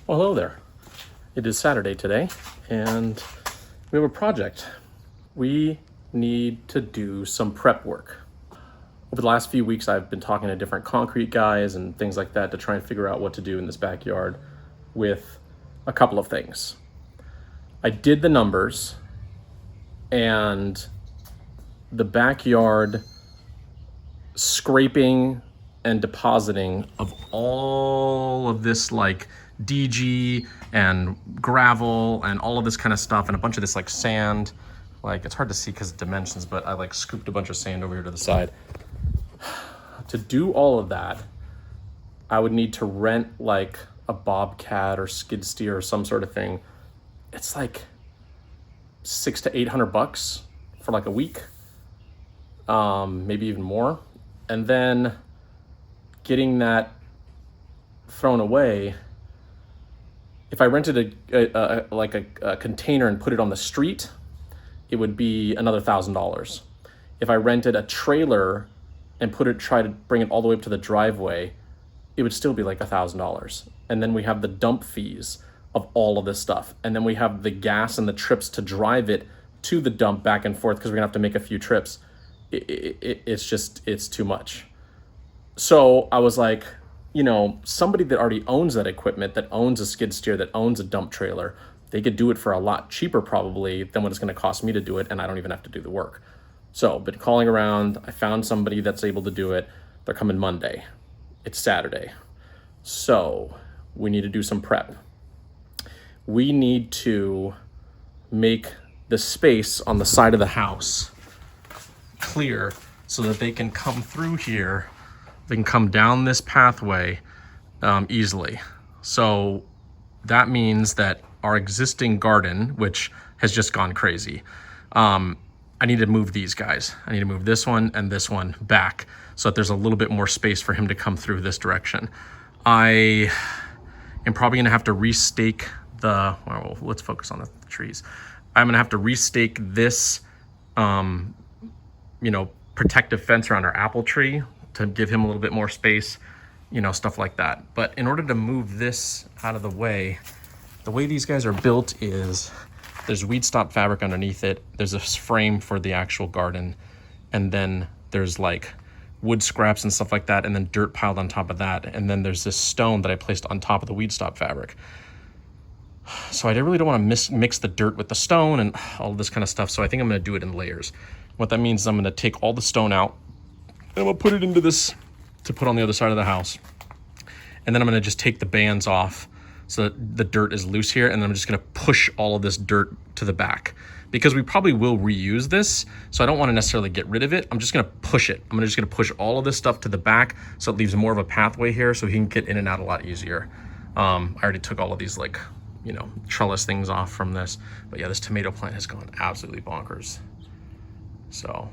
Well, hello there. It is Saturday today, and we have a project. We need to do some prep work. Over the last few weeks, I've been talking to different concrete guys and things like that to try and figure out what to do in this backyard with a couple of things. I did the numbers, and the backyard scraping and depositing of all of this like DG and gravel and all of this kind of stuff and a bunch of this like sand, like it's hard to see because of dimensions, but I like scooped a bunch of sand over here to the side. To do all of that, I would need to rent like a bobcat or skid steer or some sort of thing. It's like $600 to $800 for like a week, maybe even more. And then getting that thrown away, if I rented a container and put it on the street, it would be another $1,000. If I rented a trailer and try to bring it all the way up to the driveway, it would still be like $1,000. And then we have the dump fees of all of this stuff. And then we have the gas and the trips to drive it to the dump back and forth because we're gonna have to make a few trips. It's too much. So I was like, somebody that already owns that equipment, that owns a skid steer, that owns a dump trailer, they could do it for a lot cheaper probably than what it's gonna cost me to do it, and I don't even have to do the work. So been calling around, I found somebody that's able to do it. They're coming Monday. It's Saturday. So we need to do some prep. We need to make the space on the side of the house clear so that they can come through here. They can come down this pathway easily. So that means that our existing garden, which has just gone crazy, I need to move these guys. I need to move this one and this one back so that there's a little bit more space for him to come through this direction. I am probably gonna have to restake well, let's focus on the trees. I'm gonna have to restake this, protective fence around our apple tree to give him a little bit more space, stuff like that. But in order to move this out of the way these guys are built is there's weed stop fabric underneath it. There's a frame for the actual garden. And then there's like wood scraps and stuff like that. And then dirt piled on top of that. And then there's this stone that I placed on top of the weed stop fabric. So I really don't want to mix the dirt with the stone and all this kind of stuff. So I think I'm going to do it in layers. What that means is I'm going to take all the stone out and I'm going to put it into this to put on the other side of the house. And then I'm going to just take the bands off so that the dirt is loose here. And then I'm just going to push all of this dirt to the back because we probably will reuse this. So I don't want to necessarily get rid of it. I'm just going to push it. I'm just going to push all of this stuff to the back so it leaves more of a pathway here so he can get in and out a lot easier. I already took all of these trellis things off from this. But yeah, this tomato plant has gone absolutely bonkers. So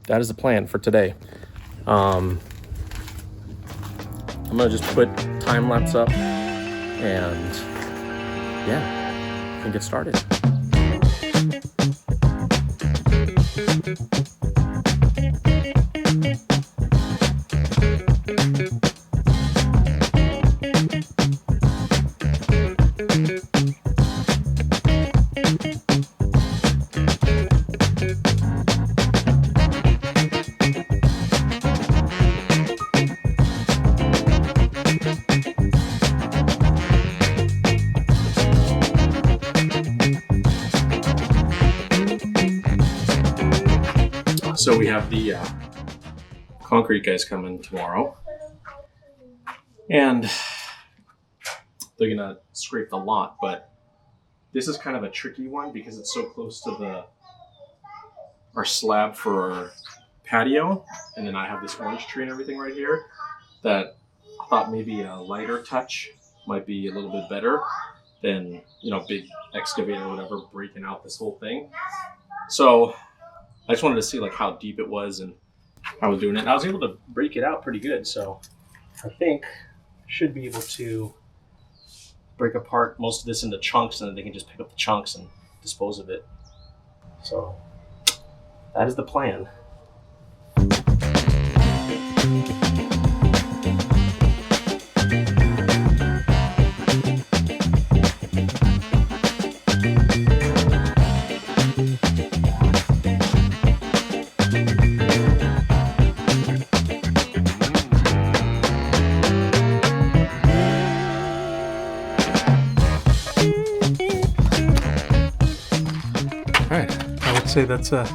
that is the plan for today. I'm gonna just put time lapse up and yeah, and get started. So we have the concrete guys coming tomorrow, and they're gonna scrape the lot, but this is kind of a tricky one because it's so close to our slab for our patio, and then I have this orange tree and everything right here that I thought maybe a lighter touch might be a little bit better than, big excavator or whatever breaking out this whole thing. So I just wanted to see how deep it was and how I was doing it. And I was able to break it out pretty good. So I think I should be able to break apart most of this into chunks, and then they can just pick up the chunks and dispose of it. So that is the plan. say that's a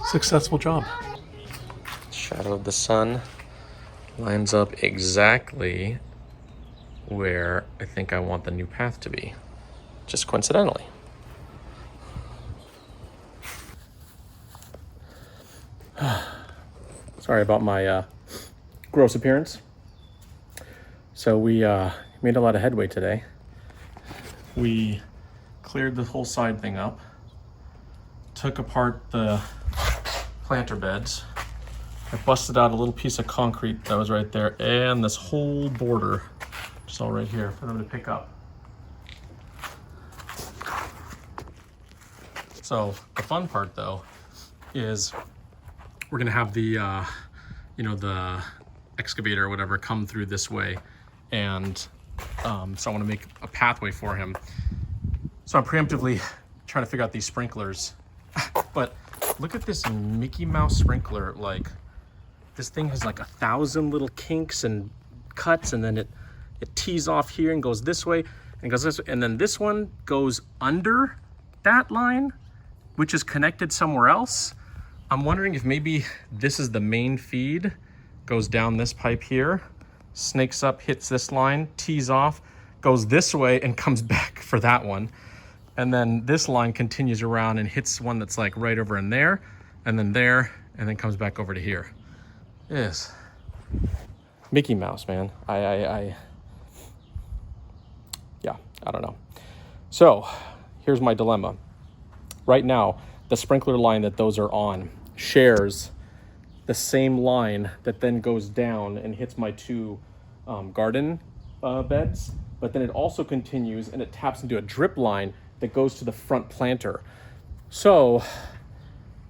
successful job. Shadow of the sun lines up exactly where I think I want the new path to be, just coincidentally. Sorry about my gross appearance. So we made a lot of headway today. We cleared the whole side thing up, took apart the planter beds. I busted out a little piece of concrete that was right there, and this whole border, just all right here for them to pick up. So the fun part though is we're gonna have the the excavator or whatever come through this way, and so I want to make a pathway for him. So I'm preemptively trying to figure out these sprinklers. But look at this Mickey Mouse sprinkler. Like, this thing has like 1,000 little kinks and cuts, and then it tees off here and goes this way and goes this way, and then this one goes under that line, which is connected somewhere else. I'm wondering if maybe this is the main feed, goes down this pipe here, snakes up, hits this line, tees off, goes this way and comes back for that one. And then this line continues around and hits one that's like right over in there, and then comes back over to here. Yes. Mickey Mouse, man. Yeah, I don't know. So here's my dilemma. Right now, the sprinkler line that those are on shares the same line that then goes down and hits my two garden beds, but then it also continues and it taps into a drip line that goes to the front planter. So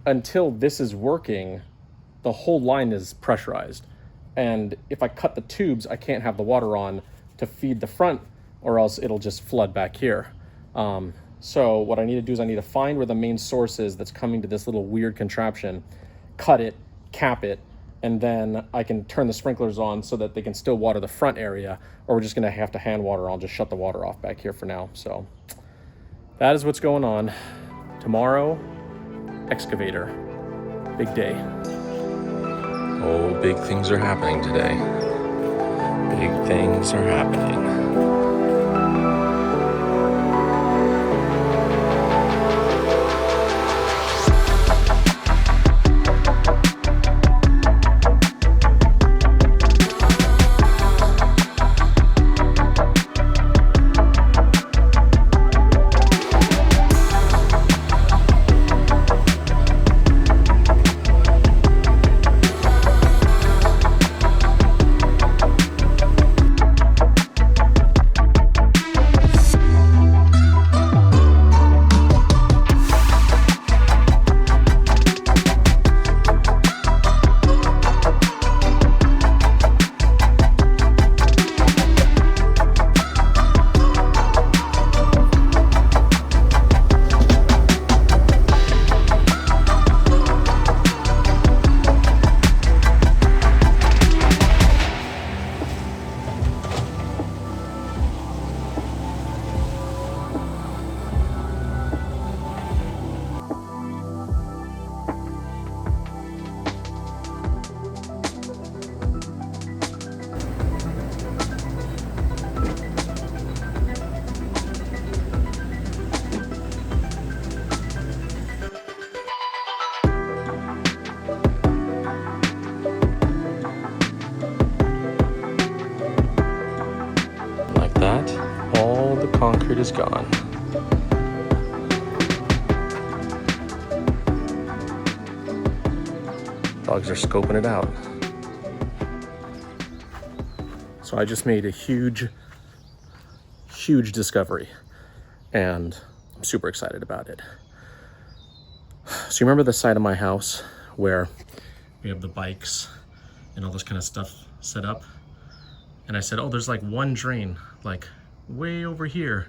until this is working, the whole line is pressurized. And if I cut the tubes, I can't have the water on to feed the front, or else it'll just flood back here. So what I need to do is I need to find where the main source is that's coming to this little weird contraption, cut it, cap it, and then I can turn the sprinklers on so that they can still water the front area, or we're just gonna have to hand water. I'll just shut the water off back here for now. So that is what's going on. Tomorrow, excavator, big day. Oh, big things are happening today. Big things are happening. Concrete is gone. Dogs are scoping it out. So I just made a huge discovery, and I'm super excited about it. So you remember the side of my house where we have the bikes and all this kind of stuff set up? And I said, oh, there's like one drain, like way over here.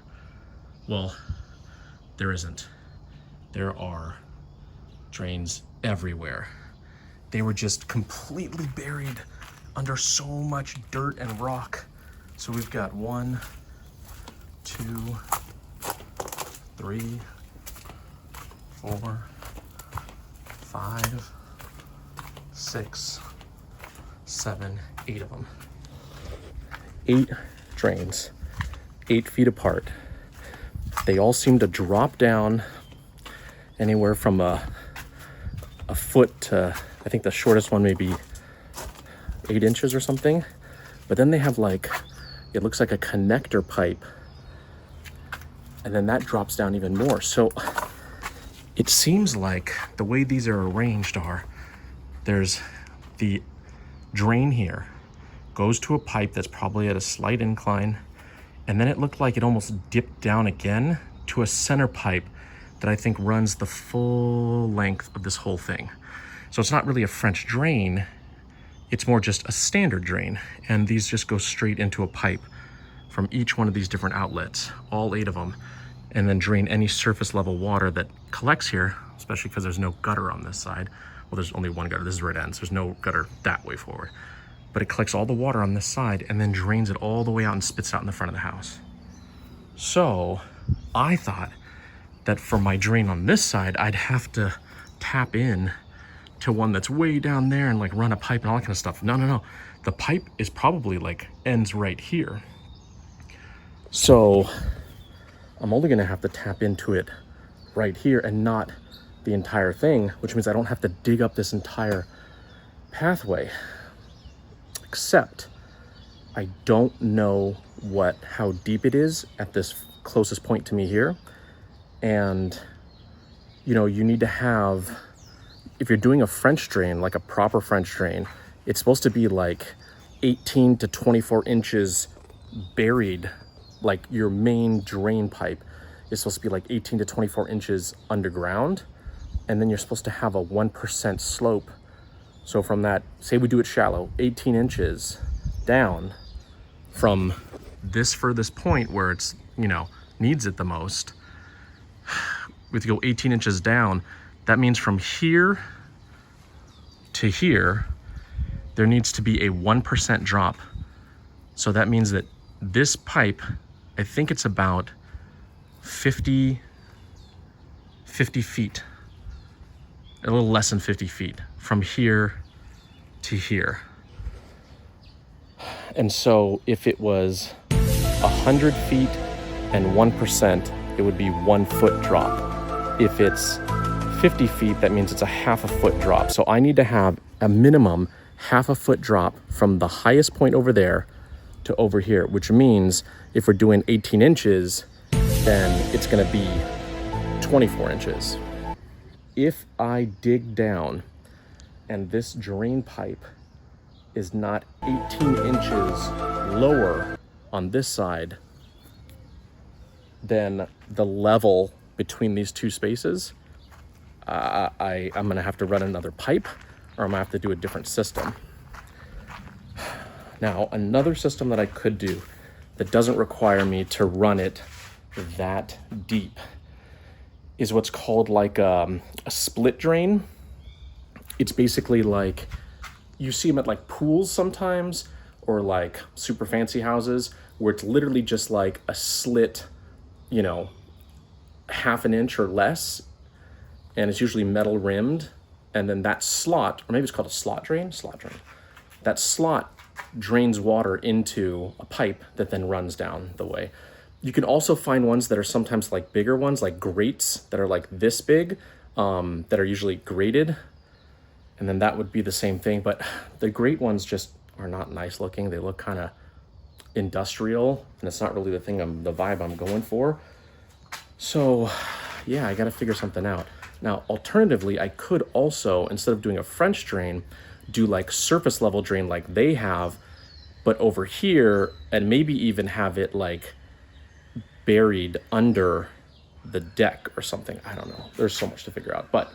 Well, there isn't. There are drains everywhere. They were just completely buried under so much dirt and rock. So we've got 1, 2, 3, 4, 5, 6, 7, 8 of them. 8 drains, 8 feet apart. They all seem to drop down anywhere from a foot to, I think the shortest one may be 8 inches or something. But then they have like, it looks like a connector pipe. And then that drops down even more. So it seems like the way these are arranged are, there's the drain here, goes to a pipe that's probably at a slight incline. And then it looked like it almost dipped down again to a center pipe that I think runs the full length of this whole thing. So it's not really a French drain, it's more just a standard drain. And these just go straight into a pipe from each one of these different outlets, all 8 of them, and then drain any surface level water that collects here, especially because there's no gutter on this side. Well, there's only one gutter, this is where it ends. There's no gutter that way forward. But it collects all the water on this side and then drains it all the way out and spits it out in the front of the house. So I thought that for my drain on this side, I'd have to tap in to one that's way down there and like run a pipe and all that kind of stuff. No. The pipe is probably like ends right here. So I'm only gonna have to tap into it right here and not the entire thing, which means I don't have to dig up this entire pathway. Except I don't know how deep it is at this closest point to me here. And you know, you need to have, if you're doing a French drain, like a proper French drain, it's supposed to be like 18 to 24 inches buried. Like your main drain pipe is supposed to be like 18 to 24 inches underground. And then you're supposed to have a 1% slope. So from that, say we do it shallow, 18 inches down from this furthest point where it's, you know, needs it the most. We have to go 18 inches down. That means from here to here, there needs to be a 1% drop. So that means that this pipe, I think it's about 50 feet, a little less than 50 feet from here to here. And so if it was 100 feet and 1%, it would be 1 foot drop. If it's 50 feet, that means it's a half a foot drop. So I need to have a minimum half a foot drop from the highest point over there to over here, which means if we're doing 18 inches, then it's gonna be 24 inches. If I dig down and this drain pipe is not 18 inches lower on this side than the level between these two spaces, I'm gonna have to run another pipe, or I'm gonna have to do a different system. Now, another system that I could do that doesn't require me to run it that deep is what's called like a split drain. It's basically like, you see them at like pools sometimes, or like super fancy houses, where it's literally just like a slit, you know, half an inch or less, and it's usually metal rimmed, and then that slot, or maybe it's called a slot drain, that slot drains water into a pipe that then runs down the way. You can also find ones that are sometimes like bigger ones, like grates that are like this big, that are usually grated, and then that would be the same thing. But the grate ones just are not nice looking. They look kind of industrial, and it's not really the vibe I'm going for. So yeah, I got to figure something out. Now, alternatively, I could also, instead of doing a French drain, do like surface level drain like they have, but over here, and maybe even have it like buried under the deck or something. I don't know. There's so much to figure out. But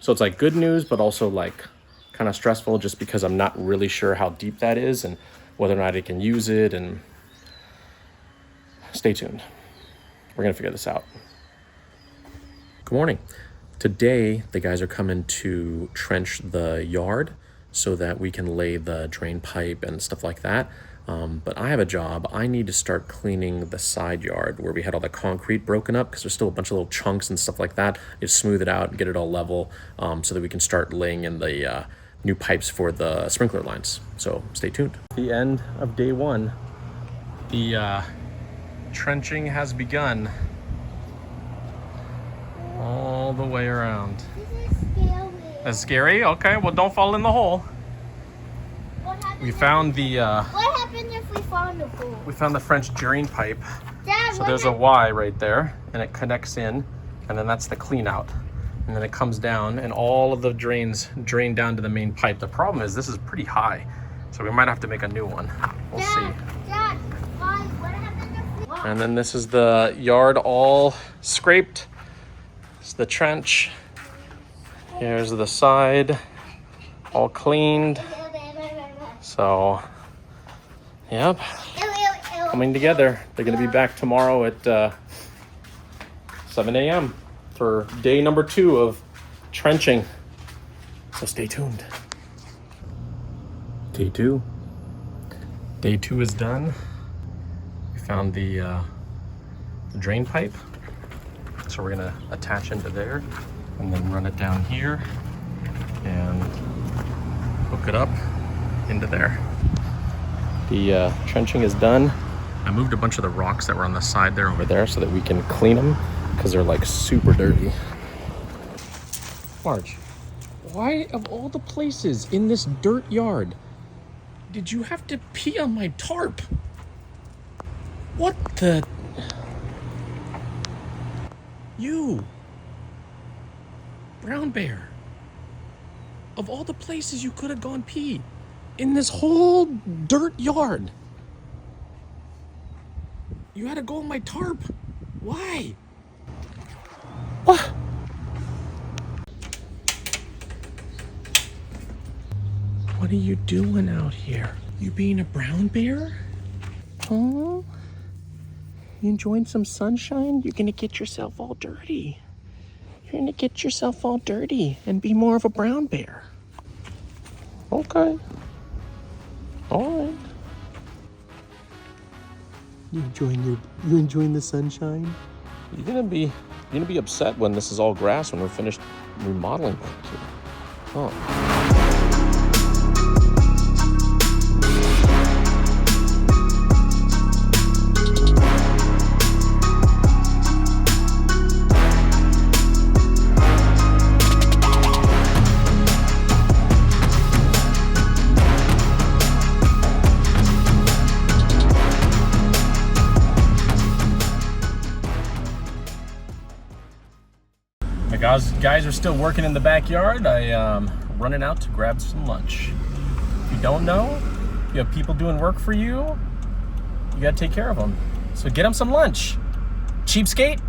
so it's like good news, but also like kind of stressful, just because I'm not really sure how deep that is and whether or not I can use it. And stay tuned. We're gonna figure this out. Good morning. Today, the guys are coming to trench the yard so that we can lay the drain pipe and stuff like that. But I have a job. I need to start cleaning the side yard where we had all the concrete broken up, because there's still a bunch of little chunks and stuff like that. Just smooth it out and get it all level, so that we can start laying in the new pipes for the sprinkler lines. So stay tuned. The end of day one. The trenching has begun all the way around. This is scary. That's scary? Okay, well, don't fall in the hole. We found the What happened if we found the pool? we found the French drain pipe. Dad, So what there's a Y right there, and it connects in, and then that's the clean out. And then it comes down, and all of the drains drain down to the main pipe. The problem is this is pretty high, so we might have to make a new one. We'll see. Dad, why? What happened if we... And then this is the yard all scraped. It's the trench. Here's the side, all cleaned. So, yep, coming together. They're gonna be back tomorrow at 7 a.m. for day number 2 of trenching. So stay tuned. Day 2. Day 2 is done. We found the drain pipe. So we're gonna attach into there and then run it down here and hook it up into there. The trenching is done. I moved a bunch of the rocks that were on the side there over there so that we can clean them, because they're like super dirty. Marge, why of all the places in this dirt yard did you have to pee on my tarp? What the? You, brown bear, of all the places you could have gone pee in this whole dirt yard, you had to go on my tarp. Why? What? What are you doing out here? You being a brown bear? Oh, you enjoying some sunshine? You're gonna get yourself all dirty. You're gonna get yourself all dirty and be more of a brown bear. Okay. All right. You enjoying the sunshine? You're gonna be upset when this is all grass when we're finished remodeling back here. Oh. Guys are still working in the backyard. I'm running out to grab some lunch. If you don't know, you have people doing work for you, you gotta take care of them. So get them some lunch. Cheapskate.